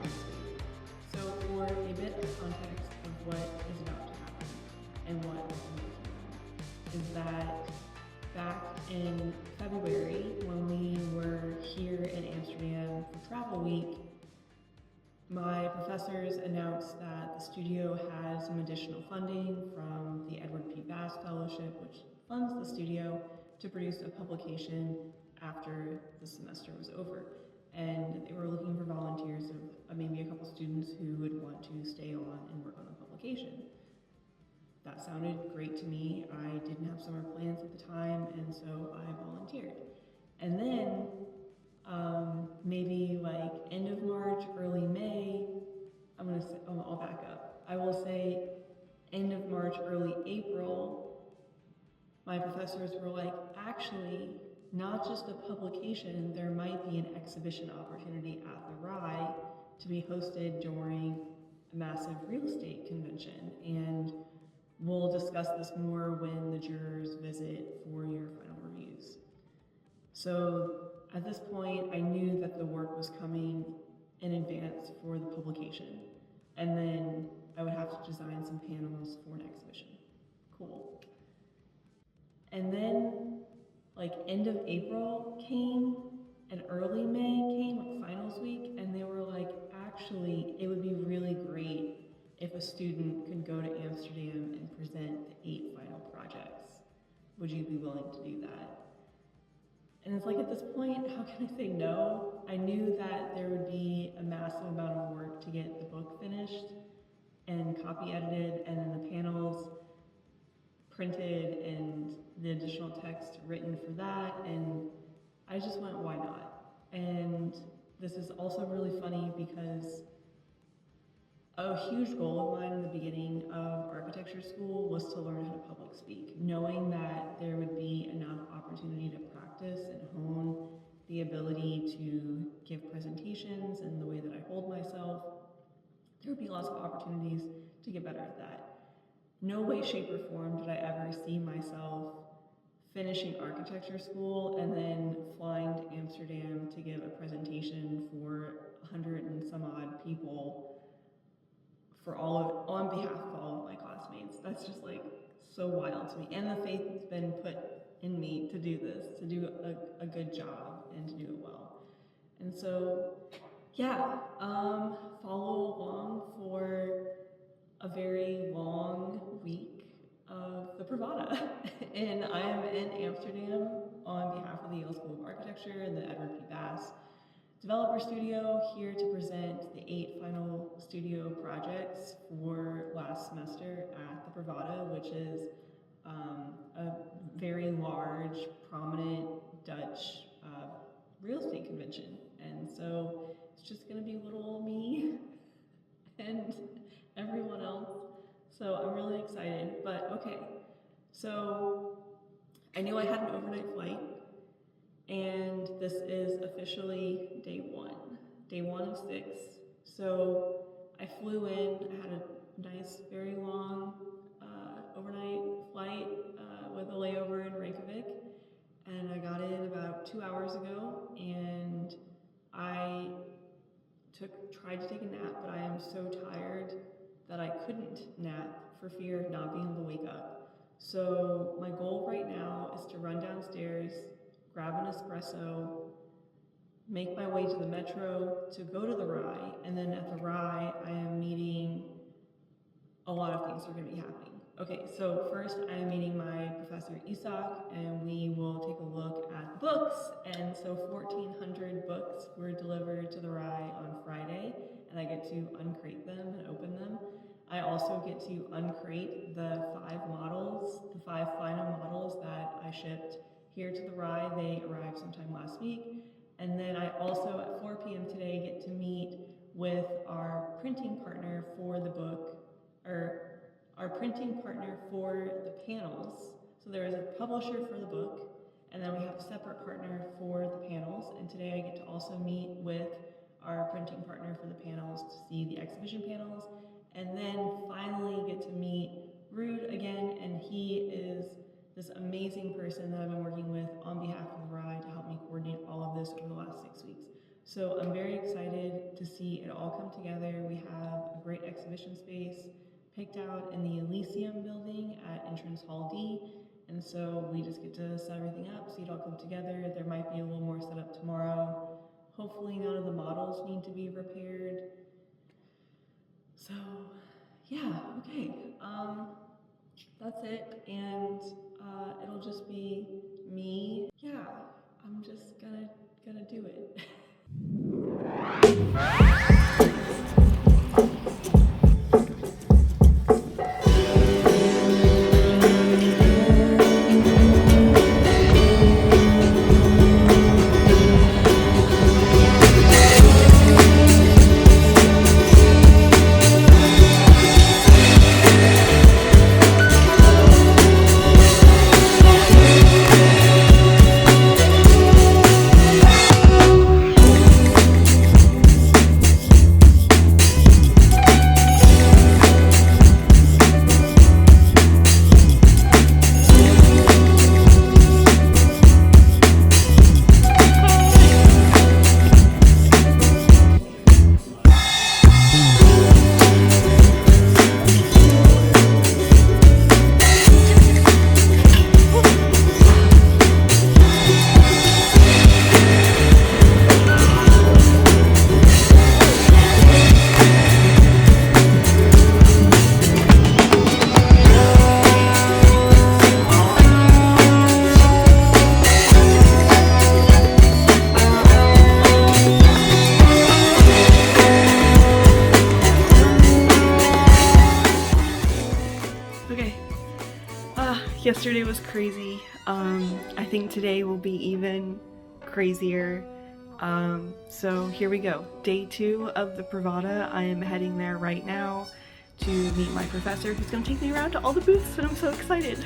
this week. So for a bit of context of what is about to happen and what I'm working on is that back in February, when we were here in Amsterdam for Travel Week, my professors announced that the studio had some additional funding from the Edward P. Bass Fellowship, which funds the studio, to produce a publication after the semester was over. And they were looking for volunteers of maybe a couple students who would want to stay on and work on the publication. That sounded great to me. I didn't have summer plans at the time, and so I volunteered. And then maybe like end of March, early May, I'll back up. I will say end of March, early April, my professors were like, actually, not just a publication, there might be an exhibition opportunity at the RAI to be hosted during a massive real estate convention. And we'll discuss this more when the jurors visit for your final reviews. So at this point, I knew that the work was coming in advance for the publication. And then I would have to design some panels for an exhibition. Cool. And then like end of April came and early May came, like finals week, and they were like, actually, it would be really great if a student could go to Amsterdam and present the 8 final projects. Would you be willing to do that? And it's like, at this point, how can I say no? I knew that there would be a massive amount of work to get the book finished and copy edited, and then the panels printed and the additional text written for that, and I just went, why not? And this is also really funny because a huge goal of mine in the beginning of architecture school was to learn how to public speak, knowing that there would be enough opportunity to practice and hone the ability to give presentations and the way that I hold myself. There would be lots of opportunities to get better at that. No way, shape, or form did I ever see myself finishing architecture school and then flying to Amsterdam to give a presentation for 100 and some odd people on behalf of all of my classmates. That's just like so wild to me. And the faith that's been put in me to do this, to do a good job and to do it well. And so, yeah, follow along for a very long week of the Provada. And I am in Amsterdam on behalf of the Yale School of Architecture and the Edward P. Bass Developer Studio, here to present the 8 final studio projects for last semester at the Provada, which is a very large, prominent Dutch real estate convention. And so it's just gonna be little old me and everyone else. So I'm really excited, but okay. So I knew I had an overnight flight, and this is officially day 1 of 6. So I flew in, I had a nice, very long overnight flight with a layover in Reykjavik, and I got in about 2 hours ago, and I tried to take a nap, but I am so tired that I couldn't nap for fear of not being able to wake up. So my goal right now is to run downstairs, grab an espresso, make my way to the metro to go to the RAI, and then at the RAI I am meeting a lot of things are going to be happening. Okay, so first I am meeting my professor Isak, and we will take a look at books. And so 1,400 books were delivered to the RAI on Friday, and I get to uncrate them and open them. I also get to uncrate the 5 models, the 5 final models that I shipped here to the RAI. They arrived sometime last week. And then I also at 4 p.m. today get to meet with our printing partner for the book, or our printing partner for the panels. So there is a publisher for the book, and then we have a separate partner for the panels. And today I get to also meet with our printing partner for the panels to see the exhibition panels. And then finally get to meet Ruud again, and he is this amazing person that I've been working with on behalf of the RAI to help me coordinate all of this over the last 6 weeks. So I'm very excited to see it all come together. We have a great exhibition space picked out in the Elysium building at Entrance Hall D. And so we just get to set everything up, see it all come together. There might be a little more set up tomorrow. Hopefully none of the models need to be repaired. So yeah, okay. That's it, and it'll just be me. Yeah, I'm just gonna do it. Yesterday was crazy. I think today will be even crazier. So here we go. Day 2 of the Provada. I am heading there right now to meet my professor who's going to take me around to all the booths, and I'm so excited.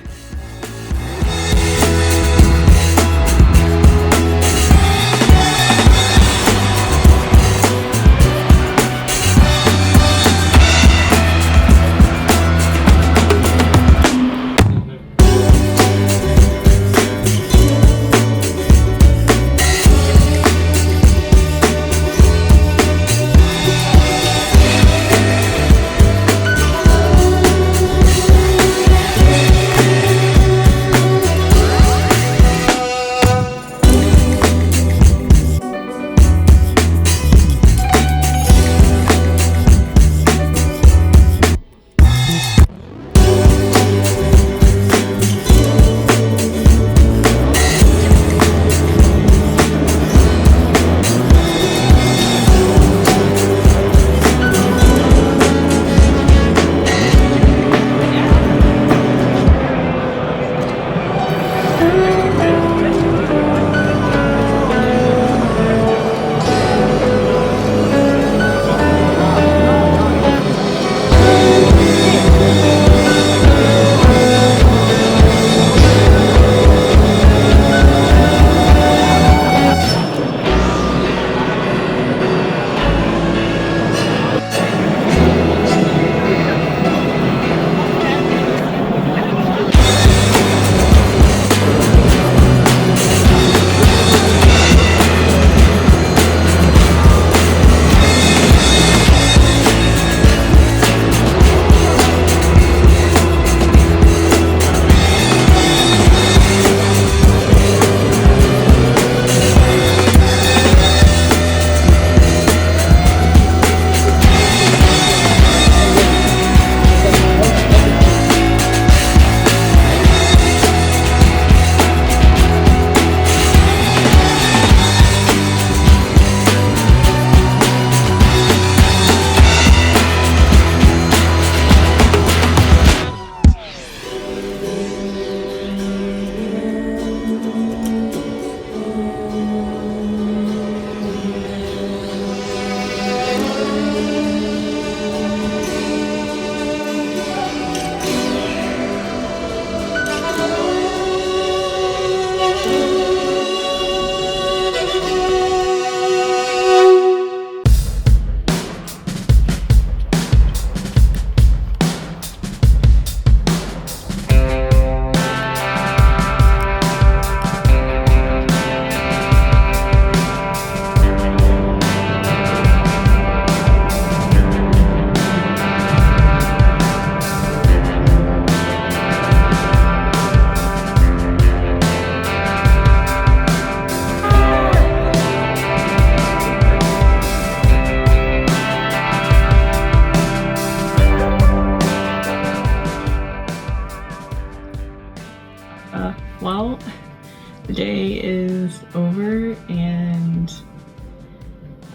day is over, and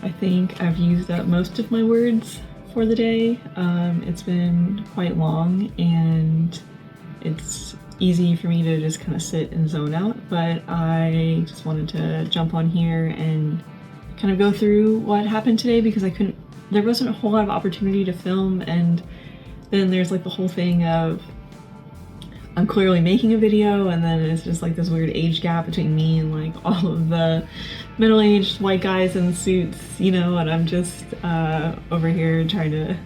I think I've used up most of my words for the day. It's been quite long, and it's easy for me to just kind of sit and zone out, but I just wanted to jump on here and kind of go through what happened today, because there wasn't a whole lot of opportunity to film, and then there's like the whole thing of I'm clearly making a video, and then it's just like this weird age gap between me and like all of the middle-aged white guys in suits, you know, and I'm just over here trying to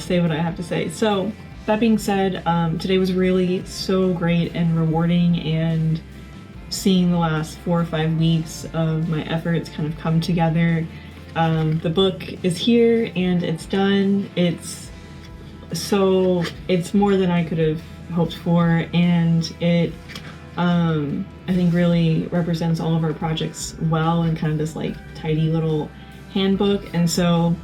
say what I have to say. So that being said, today was really so great and rewarding, and seeing the last 4 or 5 weeks of my efforts kind of come together. The book is here and it's done. It's more than I could have hoped for, and it I think really represents all of our projects well, and kind of this like tidy little handbook. And so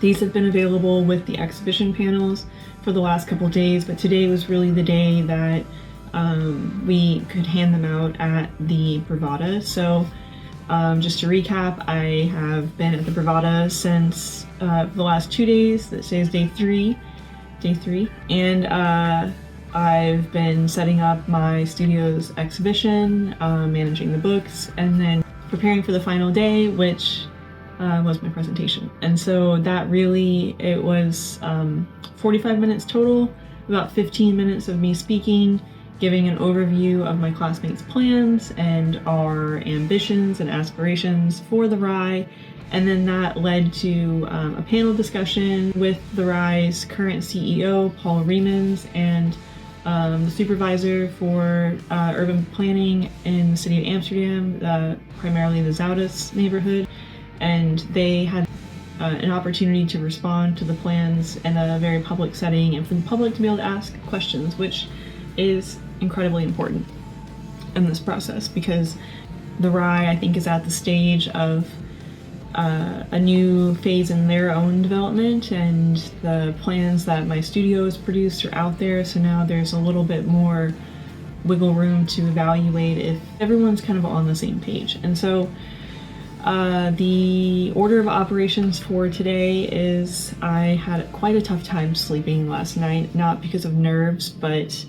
these have been available with the exhibition panels for the last couple days, but today was really the day that we could hand them out at the Provada. So just to recap, I have been at the Provada since the last 2 days. Today is day three, and I've been setting up my studio's exhibition, managing the books, and then preparing for the final day, which was my presentation. And so that really, it was 45 minutes total, about 15 minutes of me speaking, giving an overview of my classmates' plans and our ambitions and aspirations for the RAI. And then that led to a panel discussion with the RAI's current CEO, Paul Riemans, and the supervisor for urban planning in the city of Amsterdam, primarily the Zouters neighborhood. And they had an opportunity to respond to the plans in a very public setting, and for the public to be able to ask questions, which is incredibly important in this process, because the RAI, I think, is at the stage of a new phase in their own development, and the plans that my studio has produced are out there, so now there's a little bit more wiggle room to evaluate if everyone's kind of on the same page. And so the order of operations for today is I had quite a tough time sleeping last night, not because of nerves, but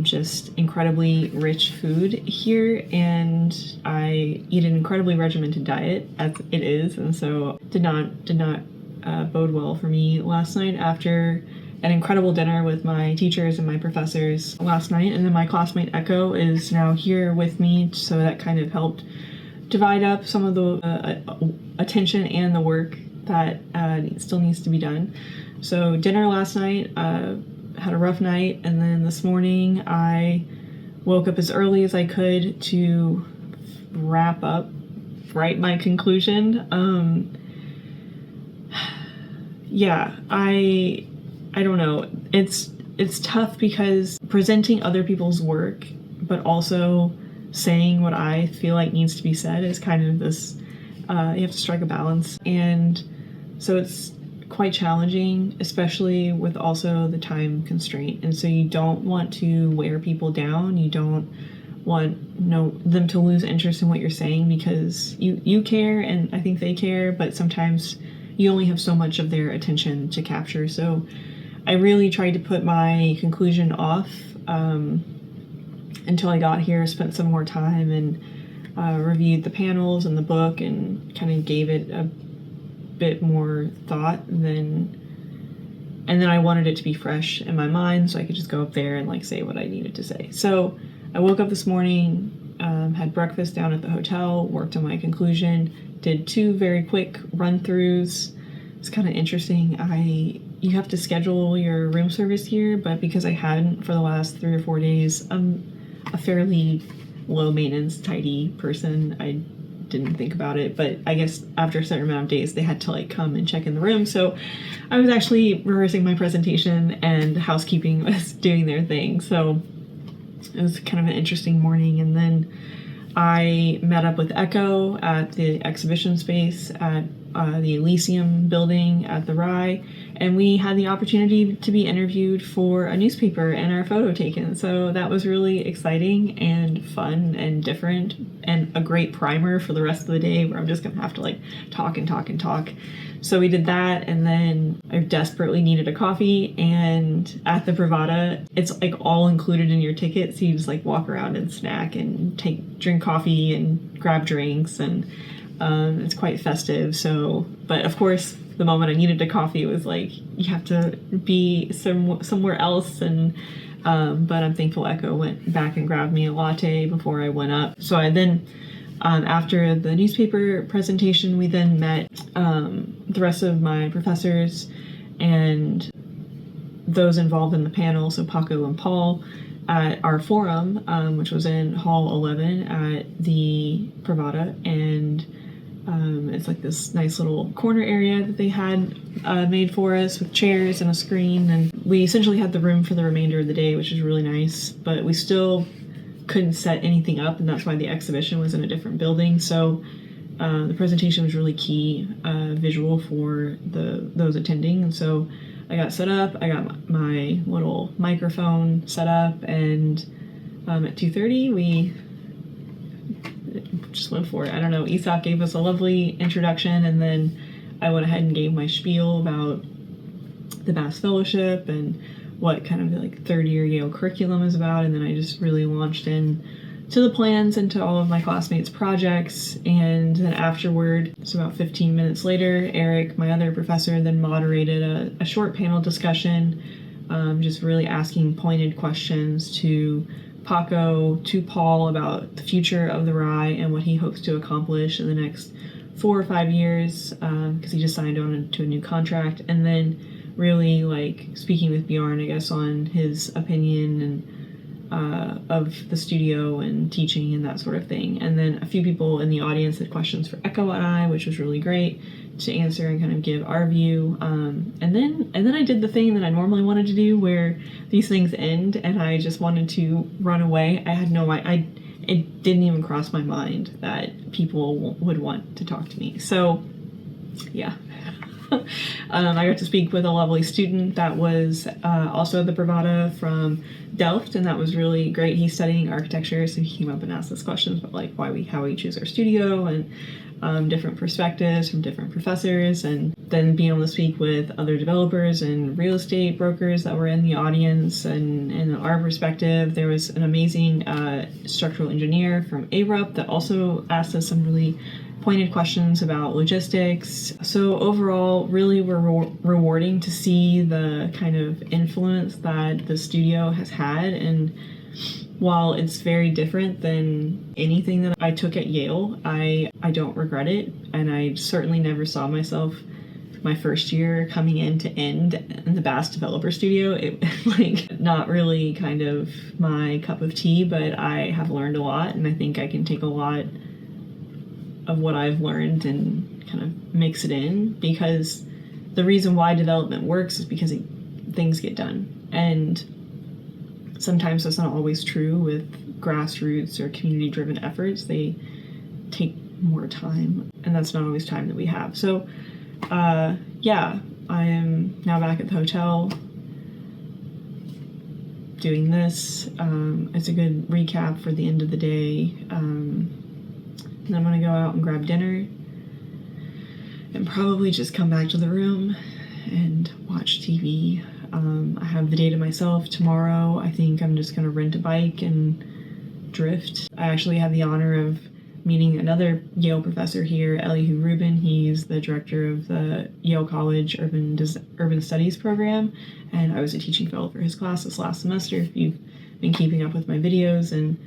just incredibly rich food here, and I eat an incredibly regimented diet, as it is, and so did not bode well for me last night after an incredible dinner with my teachers and my professors last night. And then my classmate Echo is now here with me, so that kind of helped divide up some of the attention and the work that still needs to be done. So dinner last night, had a rough night, and then this morning I woke up as early as I could to write my conclusion. Yeah, I don't know. It's tough because presenting other people's work, but also saying what I feel like needs to be said is kind of this, you have to strike a balance. And so it's quite challenging, especially with also the time constraint. And so you don't want to wear people down. You don't want them to lose interest in what you're saying, because you care, and I think they care, but sometimes you only have so much of their attention to capture. So I really tried to put my conclusion off until I got here, spent some more time, and reviewed the panels and the book, and kind of gave it a bit more thought and then I wanted it to be fresh in my mind, so I could just go up there and like say what I needed to say. So I woke up this morning, had breakfast down at the hotel, worked on my conclusion, did 2 very quick run-throughs. It's kind of interesting. You have to schedule your room service here, but because I hadn't for the last 3 or 4 days, I'm a fairly low maintenance, tidy person. I didn't think about it, but I guess after a certain amount of days they had to like come and check in the room. So I was actually rehearsing my presentation, and housekeeping was doing their thing. So it was kind of an interesting morning. And then I met up with Echo at the exhibition space at the Elysium building at the Rye, and we had the opportunity to be interviewed for a newspaper and our photo taken. So that was really exciting and fun and different, and a great primer for the rest of the day where I'm just gonna have to like talk and talk and talk. So we did that, and then I desperately needed a coffee, and at the Provada, it's like all included in your ticket, so you just like walk around and snack and drink coffee and grab drinks, and it's quite festive. So, but of course, the moment I needed a coffee, it was like you have to be somewhere else, and but I'm thankful Echo went back and grabbed me a latte before I went up. So I then, after the newspaper presentation, we then met the rest of my professors and those involved in the panel, so Paco and Paul, at our forum, which was in Hall 11 at the Provada, and it's like this nice little corner area that they had made for us with chairs and a screen, and we essentially had the room for the remainder of the day, which was really nice, but we still couldn't set anything up, and that's why the exhibition was in a different building. So the presentation was really key visual for those attending, and so I got set up, I got my little microphone set up, and at 2:30 we just went for it. I don't know, Isak gave us a lovely introduction, and then I went ahead and gave my spiel about the Bass Fellowship and what kind of the like third-year Yale curriculum is about, and then I just really launched in to the plans and to all of my classmates' projects. And then afterward, so about 15 minutes later, Eric, my other professor, then moderated a short panel discussion, just really asking pointed questions to Paco, to Paul about the future of the Rye and what he hopes to accomplish in the next 4 or 5 years, because he just signed on to a new contract, and then really like speaking with Bjorn, I guess, on his opinion and of the studio and teaching and that sort of thing. And then a few people in the audience had questions for Echo and I, which was really great to answer and kind of give our view. And then I did the thing that I normally wanted to do, where these things end and I just wanted to run away. I had no idea. It didn't even cross my mind that people would want to talk to me. So, yeah. I got to speak with a lovely student that was also at the Provada from Delft, and that was really great. He's studying architecture, so he came up and asked us questions about like how we choose our studio, and different perspectives from different professors, and then being able to speak with other developers and real estate brokers that were in the audience. And in our perspective, there was an amazing structural engineer from ARUP that also asked us some really pointed questions about logistics. So overall, really rewarding to see the kind of influence that the studio has had. And while it's very different than anything that I took at Yale, I don't regret it. And I certainly never saw myself my first year coming in to end in the Bass Developer Studio. It like not really kind of my cup of tea, but I have learned a lot, and I think I can take a lot of what I've learned and kind of mix it in, because the reason why development works is because things get done. And sometimes that's not always true with grassroots or community-driven efforts. They take more time, and that's not always time that we have. So yeah, I am now back at the hotel doing this. It's a good recap for the end of the day. And I'm gonna go out and grab dinner and probably just come back to the room and watch TV. I have the day to myself tomorrow. I think I'm just gonna rent a bike and drift. I actually have the honor of meeting another Yale professor here, Elihu Rubin. He's the director of the Yale College Urban Studies program, and I was a teaching fellow for his class this last semester, if you've been keeping up with my videos. And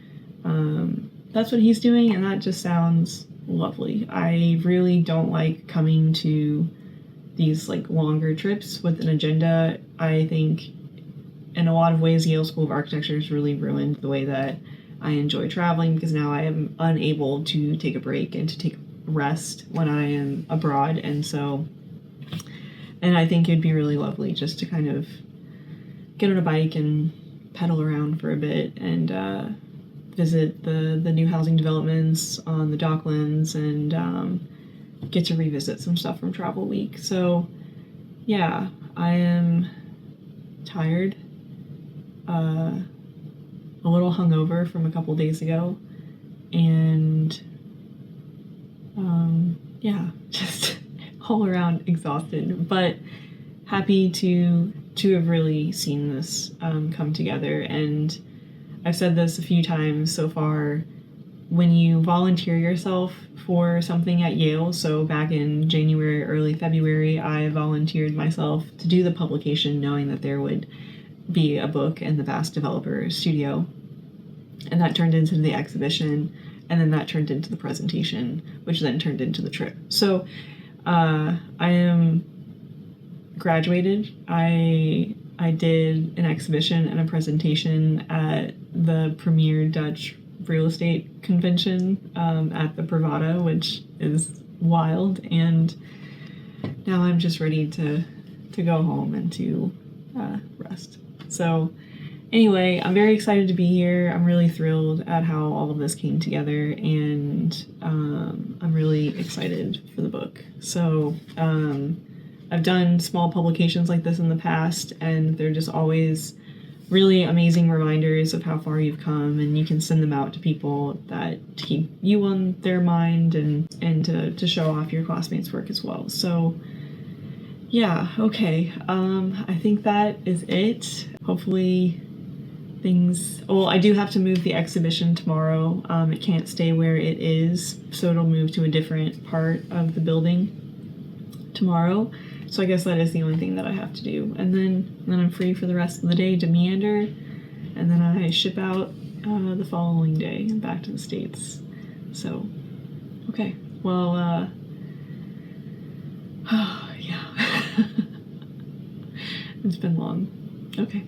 that's what he's doing, and that just sounds lovely. I really don't like coming to these like longer trips with an agenda. I think in a lot of ways Yale School of Architecture has really ruined the way that I enjoy traveling, because now I am unable to take a break and to take rest when I am abroad. And I think it'd be really lovely just to kind of get on a bike and pedal around for a bit and visit the new housing developments on the Docklands, and get to revisit some stuff from Travel Week. So yeah, I am tired, a little hungover from a couple days ago, and yeah, just all around exhausted, but happy to have really seen this come together. And I've said this a few times so far, when you volunteer yourself for something at Yale, so back in January, early February, I volunteered myself to do the publication knowing that there would be a book in the Vast Developer Studio, and that turned into the exhibition, and then that turned into the presentation, which then turned into the trip. So I am graduated. I did an exhibition and a presentation at the premier Dutch Real Estate Convention at the Provada, which is wild, and now I'm just ready to go home and to rest. So anyway, I'm very excited to be here. I'm really thrilled at how all of this came together, and I'm really excited for the book. So I've done small publications like this in the past, and they're just always really amazing reminders of how far you've come, and you can send them out to people that keep you on their mind, and to show off your classmates' work as well. So yeah, okay. I think that is it. Hopefully I do have to move the exhibition tomorrow. It can't stay where it is, so it'll move to a different part of the building tomorrow. So I guess that is the only thing that I have to do. And then I'm free for the rest of the day to meander, and then I ship out the following day and back to the States. So, okay. Well, yeah. It's been long. Okay.